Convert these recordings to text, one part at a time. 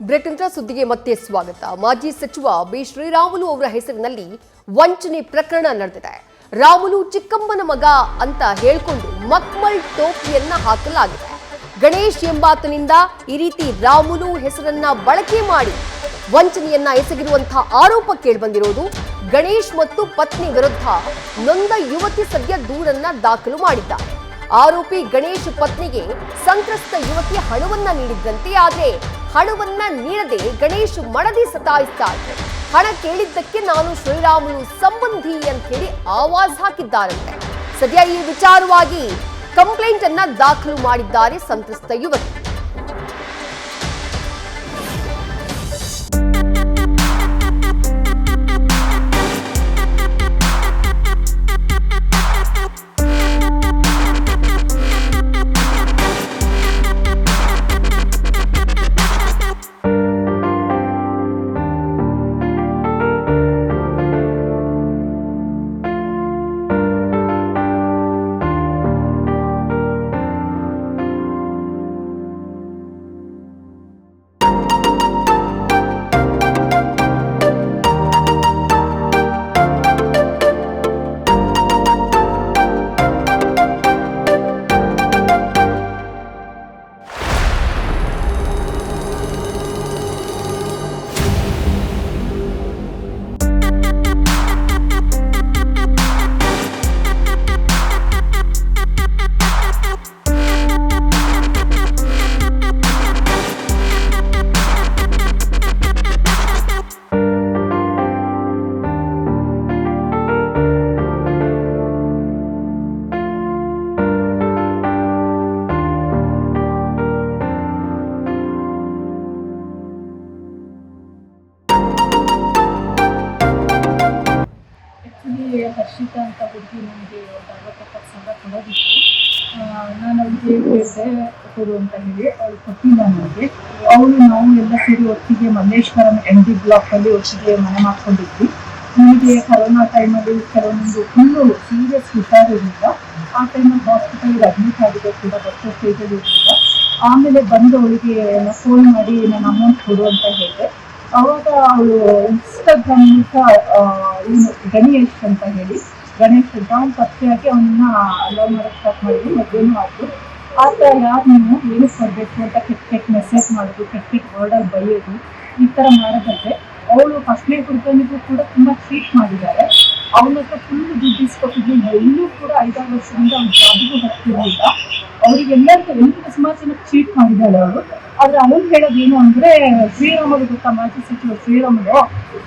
Break ನಂತರ ಸುದ್ದಿಗೆ ಮತ್ತೆ ಸ್ವಾಗತ. ಮಾಜಿ ಸಚಿವ ಬಿ ಶ್ರೀರಾಮುಲು ಅವರ ಹೆಸರಿನಲ್ಲಿ ವಂಚನೆ ಪ್ರಕರಣ ನಡೆದಿದೆ. ರಾಮುಲು ಚಿಕ್ಕಮ್ಮನ ಮಗ ಅಂತ ಹೇಳಿಕೊಂಡು ಮಕ್ಮಲ್ ಟೋಪಿಯನ್ನ ಹಾಕಲಾಗಿದೆ. ಗಣೇಶ್ ಎಂಬಾತನಿಂದ ಈ ರೀತಿ ರಾಮುಲು ಹೆಸರನ್ನ ಬಳಕೆ ಮಾಡಿ ವಂಚನೆಯನ್ನ ಎಸಗಿರುವಂತಹ ಆರೋಪ ಕೇಳಿಬಂದಿರೋದು. ಗಣೇಶ್ ಮತ್ತು ಪತ್ನಿ ವಿರುದ್ಧ ನೊಂದ ಯುವತಿ ಸದ್ಯ ದೂರನ್ನ ದಾಖಲು ಮಾಡಿದ್ದಾರೆ. ಆರೋಪಿ ಗಣೇಶ್ ಪತ್ನಿಗೆ ಸಂತ್ರಸ್ತ ಯುವತಿ ಹಣವನ್ನ ನೀಡಿದ್ರಂತೆ. ಆದ್ರೆ ಹಣವನ್ನ ನೀಡದೆ ಗಣೇಶ್ ಮಡದಿ ಸತಾಯಿಸ್ತಾ ಇದ್ರು. ಹಣ ಕೇಳಿದ್ದಕ್ಕೆ ನಾನು ಶ್ರೀರಾಮುಲು ಸಂಬಂಧಿ ಅಂತ ಹೇಳಿ ಆವಾಜ್ ಹಾಕಿದ್ದಾರಂತೆ. ಸದ್ಯ ಈ ವಿಚಾರವಾಗಿ ಕಂಪ್ಲೇಂಟ್ ಅನ್ನ ದಾಖಲು ಮಾಡಿದ್ದಾರೆ ಸಂತ್ರಸ್ತ ಯುವತಿ. ಹರ್ಷಿತಾ ಅಂತ ಹುಡುಗಿ ನನಗೆ ಒಂದು 60,000 ಕೊಡೋದಿತ್ತು. ನಾನು ಅವಳಿಗೆ ಹೇಳಿದೆ ಕೊಡು ಅಂತ ಹೇಳಿ. ಅವಳು ಕೊಟ್ಟಿಲ್ಲ ನನಗೆ. ನಾವು ಎಲ್ಲ ಸೇರಿ ಒಟ್ಟಿಗೆ ಮಲ್ಲೇಶ್ವರಂ MD ಬ್ಲಾಕಲ್ಲಿ ಒಟ್ಟಿಗೆ ಮನೆ ಮಾಡ್ಕೊಂಡಿದ್ವಿ. ನನಗೆ ಕರೋನಾ ಟೈಮಲ್ಲಿ ಕೆಲವೊಂದು ಫುಲ್ಲು ಸೀರಿಯಸ್ ಹುಷಾರಿರಲಿಲ್ಲ. ಆ ಟೈಮಲ್ಲಿ ಹಾಸ್ಪಿಟಲ್ಗೆ ಅಡ್ಮಿಟ್ ಆಗಿದೆ ಕೂಡ, ಡಾಕ್ಟರ್ ಸ್ಟೇಜಲ್ಲಿ ಇರಲಿಲ್ಲ. ಆಮೇಲೆ ಬಂದು ಅವಳಿಗೆ ಫೋನ್ ಮಾಡಿ ನಾನು ಅಮೌಂಟ್ ಕೊಡು ಅಂತ ಹೇಳಿದೆ. ಅವಾಗ ಅವಳು ಇನ್ಸ್ಟಾಗ್ರಾಮ್ ಗಣೇಶ್ ಅಂತ ಹೇಳಿ ಅವ್ನು ಪತ್ತೆಯಾಗಿ ಅವನ್ನ ಲವ್ ಮಾಡೋಕ್ಕೆ ಸ್ಟಾರ್ಟ್ ಮಾಡಿದ್ವಿ. ಮದುವೆನೂ ಆಯಿತು. ಆ ಥರ ಯಾರು ನೀನು ಏನು ಕೊಡಬೇಕು ಅಂತ ಕೆಟ್ಟ ಮೆಸೇಜ್ ಮಾಡೋದು, ಕೆಟ್ಟ ವರ್ಡಲ್ಲಿ ಬೈಯೋದು, ಈ ಥರ ಮಾಡೋದಂದ್ರೆ ಅವಳು ಫಸ್ಟ್ನೇ ಹುಡುಗನಿಗೂ ಕೂಡ ತುಂಬ ಟ್ರೀಟ್ ಮಾಡಿದ್ದಾರೆ. ಅವನ ಹತ್ರ ಫುಲ್ ದುಡ್ಡು ಇಸ್ಕೊಟ್ಟಿದ್ವಿ. ಎಲ್ಲೂ ಕೂಡ 5-6 ವರ್ಷದಿಂದ ಅವ್ನ ಜಾಬಿಗೂ ಬರ್ತಿರಲಿಲ್ಲ. ಅವರಿಗೆಲ್ಲರಿಗೂ ಸುಮಾರು ಜನಕ್ಕೆ ಚೀಟ್ ಮಾಡಿದ್ದಾಳೆ ಅವಳು. ಆದ್ರೆ ಅವಳು ಹೇಳೋದೇನು ಅಂದ್ರೆ, ಶ್ರೀರಾಮುಲು ಗೊತ್ತಾ, ಮಾಜಿ ಸಚಿವ ಶ್ರೀರಾಮುಲು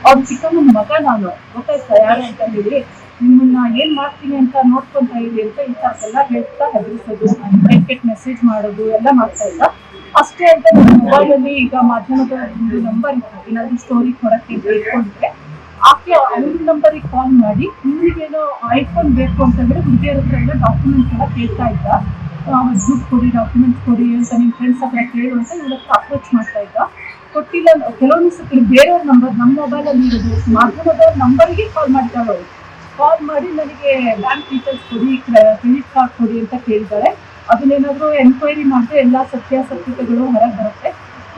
ಅವ್ರ ಚಿಕ್ಕಮ್ಮನ ಮಗ ನಾನು, ಗೊತ್ತಾಯ್ತಾ ಯಾರು ಅಂತ ಹೇಳಿ, ನಿಮ್ಮನ್ನ ಏನ್ ಮಾಡ್ತೀನಿ ಅಂತ ನೋಡ್ಕೊಂತ ಇರಿ ಅಂತ ಈ ಥರದ್ದೆಲ್ಲ ಹೇಳ್ತಾ ಹೆದರಿಸೋದು, ಕೆಟ್ಟ ಮೆಸೇಜ್ ಮಾಡೋದು ಎಲ್ಲ ಮಾಡ್ತಾ ಇದ್ದ. ಅಷ್ಟೇ ಅಂತ ನನ್ನ ಮೊಬೈಲಲ್ಲಿ ಈಗ ಮಾಧ್ಯಮದ ಒಂದು ನಂಬರ್ ಇತ್ತು, ಏನಾದ್ರು ಸ್ಟೋರಿ ಕೊಡಕ್ಕೆ ಇಟ್ಕೊಂಡಿದ್ರೆ ಆಕೆ ಅವ್ರ ನಂಬರಿಗೆ ಕಾಲ್ ಮಾಡಿ ನಿಮಗೇನೋ ಐಫೋನ್ ಬೇಕು ಅಂತಂದ್ರೆ ಹುಡುಗಿಯರ ಹತ್ರ ಎಲ್ಲ ಡಾಕ್ಯುಮೆಂಟ್ಸ್ ಎಲ್ಲ ಕೇಳ್ತಾ ಇದ್ದ. ದುಡ್ಡು ಕೊಡಿ, ಡಾಕ್ಯುಮೆಂಟ್ಸ್ ಕೊಡಿ ಅಂತ ನಿಮ್ಮ ಫ್ರೆಂಡ್ಸ್ ಹತ್ರ ಕೇಳು ಅಂತ ಇವತ್ತು ಅಪ್ರೋಚ್ ಮಾಡ್ತಾ ಇದ್ದ. ಕೊಟ್ಟಿಲ್ಲ. ಕೆಲವೊಂದು ಸತಿ ಬೇರೆಯವ್ರ ನಂಬರ್ ನಮ್ಮ ಮೊಬೈಲಲ್ಲಿ ಇರೋದು, ಮಾಧ್ಯಮದವ್ರ ನಂಬರ್ಗೆ ಕಾಲ್ ಮಾಡಿದ್ದಾಳೆ ಅವಳು. ಕಾಲ್ ಮಾಡಿ ನನಗೆ ಬ್ಯಾಂಕ್ ಡೀಟೇಲ್ಸ್ ಕೊಡಿ, ಕ್ರೆಡಿಟ್ ಕಾರ್ಡ್ ಕೊಡಿ ಅಂತ ಕೇಳಿದ್ದಾರೆ. ಅದನ್ನೇನಾದರೂ ಎನ್ಕ್ವೈರಿ ಮಾಡಿದ್ರೆ ಎಲ್ಲ ಸತ್ಯಾಸತ್ಯತೆಗಳು ಹೊರಗೆ ಬರುತ್ತೆ.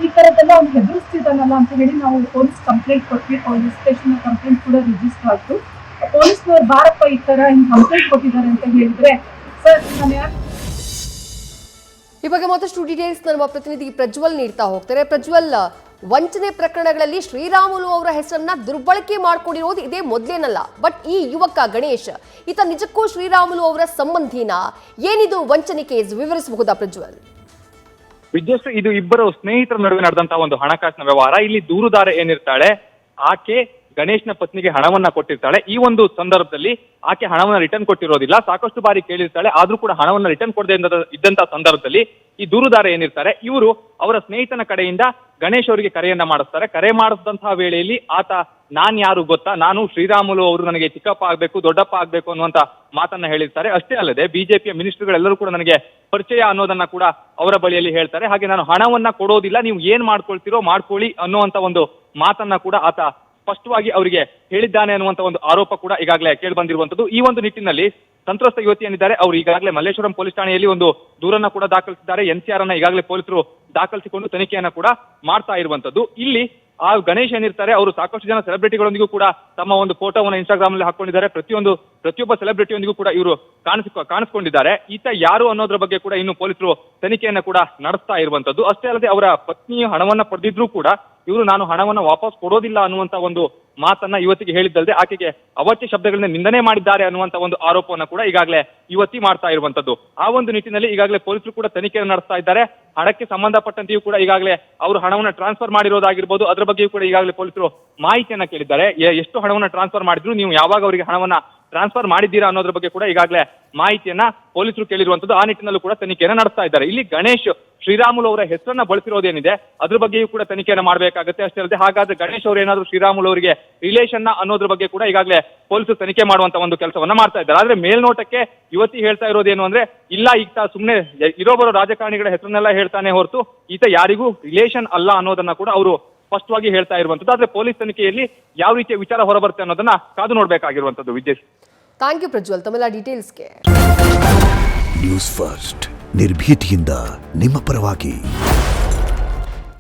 ಈ ಥರದ್ದೆಲ್ಲ ಅವ್ನು ಹೆದರಿಸ್ತಿದ್ದಾನಲ್ಲ ಅಂತ ಹೇಳಿ ನಾವು ಪೊಲೀಸ್ ಕಂಪ್ಲೇಂಟ್ ಕೊಟ್ವಿ. ಪೊಲೀಸ್ ಸ್ಟೇಷನ್ ಕಂಪ್ಲೇಂಟ್ ಕೂಡ ರಿಜಿಸ್ಟರ್ ಆಯಿತು. ಪೊಲೀಸ್ನವ್ರು ಬಾರಪ್ಪ ಈ ಥರ ಹಿಂಗೆ ಕಂಪ್ಲೇಂಟ್ ಕೊಟ್ಟಿದ್ದಾರೆ ಅಂತ ಹೇಳಿದ್ರೆ, ಸರ್ ನಾನು ಯಾರು ಈ ಬಗ್ಗೆ ಮತ್ತಷ್ಟು ಡೀಟೇಲ್ಸ್ ನಮ್ಮ ಪ್ರತಿನಿಧಿ ಪ್ರಜ್ವಲ್ ನೀಡ್ತಾ ಹೋಗ್ತಾರೆ. ಪ್ರಜ್ವಲ್, ವಂಚನೆ ಪ್ರಕರಣಗಳಲ್ಲಿ ಶ್ರೀರಾಮುಲು ಅವರ ಹೆಸರನ್ನ ದುರ್ಬಳಕೆ ಮಾಡ್ಕೊಂಡಿರೋದು ಇದೇ ಮೊದಲೇನಲ್ಲ. ಬಟ್ ಈ ಯುವಕ ಗಣೇಶ್ ಈತ ನಿಜಕ್ಕೂ ಶ್ರೀರಾಮುಲು ಅವರ ಸಂಬಂಧಿನ? ಏನಿದು ವಂಚನೆ ಕೇಸ್, ವಿವರಿಸಬಹುದಾ ಪ್ರಜ್ವಲ್? ವಿದ್ಯಾಶ್ರೀ, ಇದು ಇಬ್ಬರು ಸ್ನೇಹಿತರ ನಡುವೆ ನಡೆದಂತಹ ಒಂದು ಹಣಕಾಸಿನ ವ್ಯವಹಾರ. ಇಲ್ಲಿ ದೂರುದಾರ ಏನಿರ್ತಾಳೆ, ಆಕೆ ಗಣೇಶ್ನ ಪತ್ನಿಗೆ ಹಣವನ್ನ ಕೊಟ್ಟಿರ್ತಾಳೆ. ಈ ಒಂದು ಸಂದರ್ಭದಲ್ಲಿ ಆಕೆ ಹಣವನ್ನ ರಿಟರ್ನ್ ಕೊಟ್ಟಿರೋದಿಲ್ಲ. ಸಾಕಷ್ಟು ಬಾರಿ ಕೇಳಿರ್ತಾಳೆ, ಆದ್ರೂ ಕೂಡ ಹಣವನ್ನ ರಿಟರ್ನ್ ಕೊಡದೆ ಇದ್ದಂತಹ ಸಂದರ್ಭದಲ್ಲಿ ಈ ದೂರುದಾರ ಏನಿರ್ತಾರೆ ಇವರು ಅವರ ಸ್ನೇಹಿತನ ಕಡೆಯಿಂದ ಗಣೇಶ್ ಅವರಿಗೆ ಕರೆಯನ್ನ ಮಾಡಿಸ್ತಾರೆ. ಕರೆ ಮಾಡಿಸಿದಂತಹ ವೇಳೆಯಲ್ಲಿ ಆತ ನಾನ್ ಯಾರು ಗೊತ್ತಾ, ನಾನು ಶ್ರೀರಾಮುಲು ಅವರು ನನಗೆ ಚಿಕ್ಕಪ್ಪ ಆಗ್ಬೇಕು, ದೊಡ್ಡಪ್ಪ ಆಗ್ಬೇಕು ಅನ್ನುವಂತ ಮಾತನ್ನ ಹೇಳಿರ್ತಾರೆ. ಅಷ್ಟೇ ಅಲ್ಲದೆ ಬಿಜೆಪಿಯ ಮಿನಿಸ್ಟರ್ಗಳೆಲ್ಲರೂ ಕೂಡ ನನಗೆ ಪರಿಚಯ ಅನ್ನೋದನ್ನ ಕೂಡ ಅವರ ಬಳಿಯಲ್ಲಿ ಹೇಳ್ತಾರೆ. ಹಾಗೆ ನಾನು ಹಣವನ್ನ ಕೊಡೋದಿಲ್ಲ, ನೀವು ಏನ್ ಮಾಡ್ಕೊಳ್ತೀರೋ ಮಾಡ್ಕೊಳ್ಳಿ ಅನ್ನುವಂತ ಒಂದು ಮಾತನ್ನ ಕೂಡ ಆತ ಸ್ಪಷ್ಟವಾಗಿ ಅವರಿಗೆ ಹೇಳಿದ್ದಾನೆ ಅನ್ನುವಂತ ಒಂದು ಆರೋಪ ಕೂಡ ಈಗಾಗಲೇ ಕೇಳಿ ಬಂದಿರುವಂತದ್ದು. ಈ ಒಂದು ನಿಟ್ಟಿನಲ್ಲಿ ಸಂತ್ರಸ್ತ ಯುವತಿ ಏನಿದ್ದಾರೆ ಅವರು ಈಗಾಗಲೇ ಮಲ್ಲೇಶ್ವರಂ ಪೊಲೀಸ್ ಠಾಣೆಯಲ್ಲಿ ಒಂದು ದೂರನ್ನ ಕೂಡ ದಾಖಲಿಸಿದ್ದಾರೆ. NCR ಅನ್ನ ಈಗಾಗಲೇ ಪೊಲೀಸರು ದಾಖಲಿಸಿಕೊಂಡು ತನಿಖೆಯನ್ನ ಕೂಡ ಮಾಡ್ತಾ ಇರುವಂತದ್ದು. ಇಲ್ಲಿ ಆ ಗಣೇಶ್ ಏನಿರ್ತಾರೆ ಅವರು ಸಾಕಷ್ಟು ಜನ ಸೆಲೆಬ್ರಿಟಿಗಳೊಂದಿಗೂ ಕೂಡ ತಮ್ಮ ಒಂದು ಫೋಟೋವನ್ನು ಇನ್ಸ್ಟಾಗ್ರಾಮ್ ಅಲ್ಲಿ ಹಾಕೊಂಡಿದ್ದಾರೆ. ಪ್ರತಿಯೊಬ್ಬ ಸೆಲೆಬ್ರಿಟಿಯೊಂದಿಗೂ ಕೂಡ ಇವರು ಕಾಣಿಸ್ಕೊಂಡಿದ್ದಾರೆ. ಈತ ಯಾರು ಅನ್ನೋದ್ರ ಬಗ್ಗೆ ಕೂಡ ಇನ್ನು ಪೊಲೀಸರು ತನಿಖೆಯನ್ನ ಕೂಡ ನಡೆಸ್ತಾ ಇರುವಂತದ್ದು. ಅಷ್ಟೇ ಅಲ್ಲದೆ ಅವರ ಪತ್ನಿಯು ಹಣವನ್ನ ಪಡೆದಿದ್ರು ಕೂಡ ಇವರು ನಾನು ಹಣವನ್ನ ವಾಪಸ್ ಕೊಡೋದಿಲ್ಲ ಅನ್ನುವಂತ ಒಂದು ಮಾತನ್ನ ಯುವತಿಗೆ ಹೇಳಿದ್ದಲ್ಲದೆ ಆಕೆಗೆ ಅವಾಚ್ಯ ಶಬ್ದಗಳನ್ನ ನಿಂದನೆ ಮಾಡಿದ್ದಾರೆ ಅನ್ನುವಂತ ಒಂದು ಆರೋಪವನ್ನ ಕೂಡ ಈಗಾಗಲೇ ಯುವತಿ ಮಾಡ್ತಾ ಇರುವಂತದ್ದು. ಆ ಒಂದು ನಿಟ್ಟಿನಲ್ಲಿ ಈಗಾಗಲೇ ಪೊಲೀಸರು ಕೂಡ ತನಿಖೆಯನ್ನು ನಡೆಸ್ತಾ ಇದ್ದಾರೆ. ಹಣಕ್ಕೆ ಸಂಬಂಧಪಟ್ಟಂತೆಯೂ ಕೂಡ ಈಗಾಗಲೇ ಅವರು ಹಣವನ್ನ ಟ್ರಾನ್ಸ್ಫರ್ ಮಾಡಿರೋದಾಗಿರ್ಬೋದು, ಅದರ ಬಗ್ಗೆಯೂ ಕೂಡ ಈಗಾಗಲೇ ಪೊಲೀಸರು ಮಾಹಿತಿಯನ್ನ ಕೇಳಿದ್ದಾರೆ. ಎಷ್ಟು ಹಣವನ್ನ ಟ್ರಾನ್ಸ್ಫರ್ ಮಾಡಿದ್ರು, ನೀವು ಯಾವಾಗ ಅವರಿಗೆ ಹಣವನ್ನ ಟ್ರಾನ್ಸ್ಫರ್ ಮಾಡಿದ್ದೀರಾ ಅನ್ನೋದ್ರ ಬಗ್ಗೆ ಕೂಡ ಈಗಾಗಲೇ ಮಾಹಿತಿಯನ್ನ ಪೊಲೀಸರು ಕೇಳಿರುವಂತದ್ದು. ಆ ನಿಟ್ಟಿನಲ್ಲೂ ಕೂಡ ತನಿಖೆಯನ್ನ ನಡೆಸ್ತಾ ಇದ್ದಾರೆ. ಇಲ್ಲಿ ಗಣೇಶ್ ಶ್ರೀರಾಮುಲು ಅವರ ಹೆಸರನ್ನ ಬಳಸಿರೋದೇನಿದೆ ಅದ್ರ ಬಗ್ಗೆಯೂ ಕೂಡ ತನಿಖೆಯನ್ನ ಮಾಡಬೇಕಾಗುತ್ತೆ. ಅಷ್ಟೇ ಅಲ್ಲದೆ ಹಾಗಾದ್ರೆ ಗಣೇಶ್ ಅವರು ಏನಾದ್ರು ಶ್ರೀರಾಮುಲು ಅವರಿಗೆ ರಿಲೇಷನ್ ಅನ್ನೋದ್ರ ಬಗ್ಗೆ ಕೂಡ ಈಗಾಗಲೇ ಪೊಲೀಸರು ತನಿಖೆ ಮಾಡುವಂತ ಒಂದು ಕೆಲಸವನ್ನ ಮಾಡ್ತಾ ಇದ್ದಾರೆ. ಆದ್ರೆ ಮೇಲ್ನೋಟಕ್ಕೆ ಯುವತಿ ಹೇಳ್ತಾ ಇರೋದೇನು ಅಂದ್ರೆ, ಇಲ್ಲ ಈತ ಸುಮ್ಮನೆ ಇರೋಬರೋ ರಾಜಕಾರಣಿಗಳ ಹೆಸರನ್ನೆಲ್ಲ ಹೇಳ್ತಾನೆ ಹೊರತು ಈತ ಯಾರಿಗೂ ರಿಲೇಷನ್ ಅಲ್ಲ ಅನ್ನೋದನ್ನ ಕೂಡ ಅವರು ಸ್ಪಷ್ಟವಾಗಿ ಹೇಳ್ತಾ ಇರುವಂತದ್ದು. ಆದ್ರೆ ಪೊಲೀಸ್ ತನಿಖೆಯಲ್ಲಿ ಯಾವ ರೀತಿಯ ವಿಚಾರ ಹೊರಬರುತ್ತೆ ಅನ್ನೋದನ್ನ ಕಾದು ನೋಡ್ಬೇಕಾಗಿರುವಂತದ್ದು. ವಿದ್ಯೇಶ್, ಥ್ಯಾಂಕ್ ಯು ಪ್ರಜ್ವಲ್ ತಮ್ಮೆಲ್ಲ ಡೀಟೇಲ್ಸ್ಗೆ. ನ್ಯೂಸ್ ಫಸ್ಟ್ ನಿರ್ಭೀತಿಯಿಂದ ನಿಮ್ಮ ಪರವಾಗಿ.